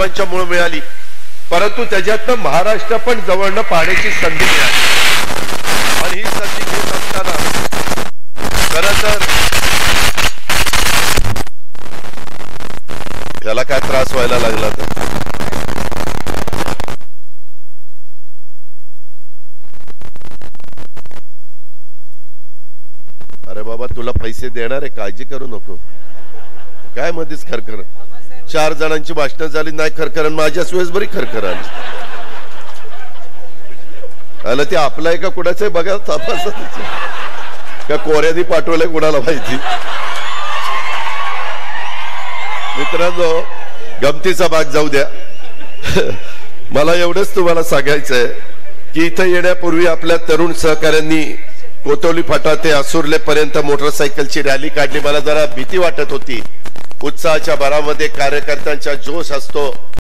साहेबांच्यामुळे मिळाली, परंतु त्याच्यातनं महाराष्ट्र पण जवळनं पाहण्याची संधी मिळाली। आणि ही संधी घेत असताना खरं तर याला काय त्रास व्हायला लागला तर अरे बाबा तुला पैसे देणार आहे, काळजी करू नको। काय मध्येच खरखर, 4 जणांची भाषणं झाली नाही खरखर, माझ्याच वेळेस बरी खरखर आली। आलं ते आपलं आहे का कुणाचं आहे बघा, तपासा का कोऱ्यानी पाठवलंय कुणाला माहिती। मित्रांनो गमतीचा भाग जाऊ द्या, मला एवढंच तुम्हाला सांगायचंय की इथं येण्यापूर्वी आपल्या तरुण सहकाऱ्यांनी कोतवली फाटा ते असुर्ले पर्यंत मोटरसायकलची रॅली काढली। मला जरा भीती वाटत होती, उत्साहाच्या भरामध्ये कार्यकर्त्यांचा जोश असतो,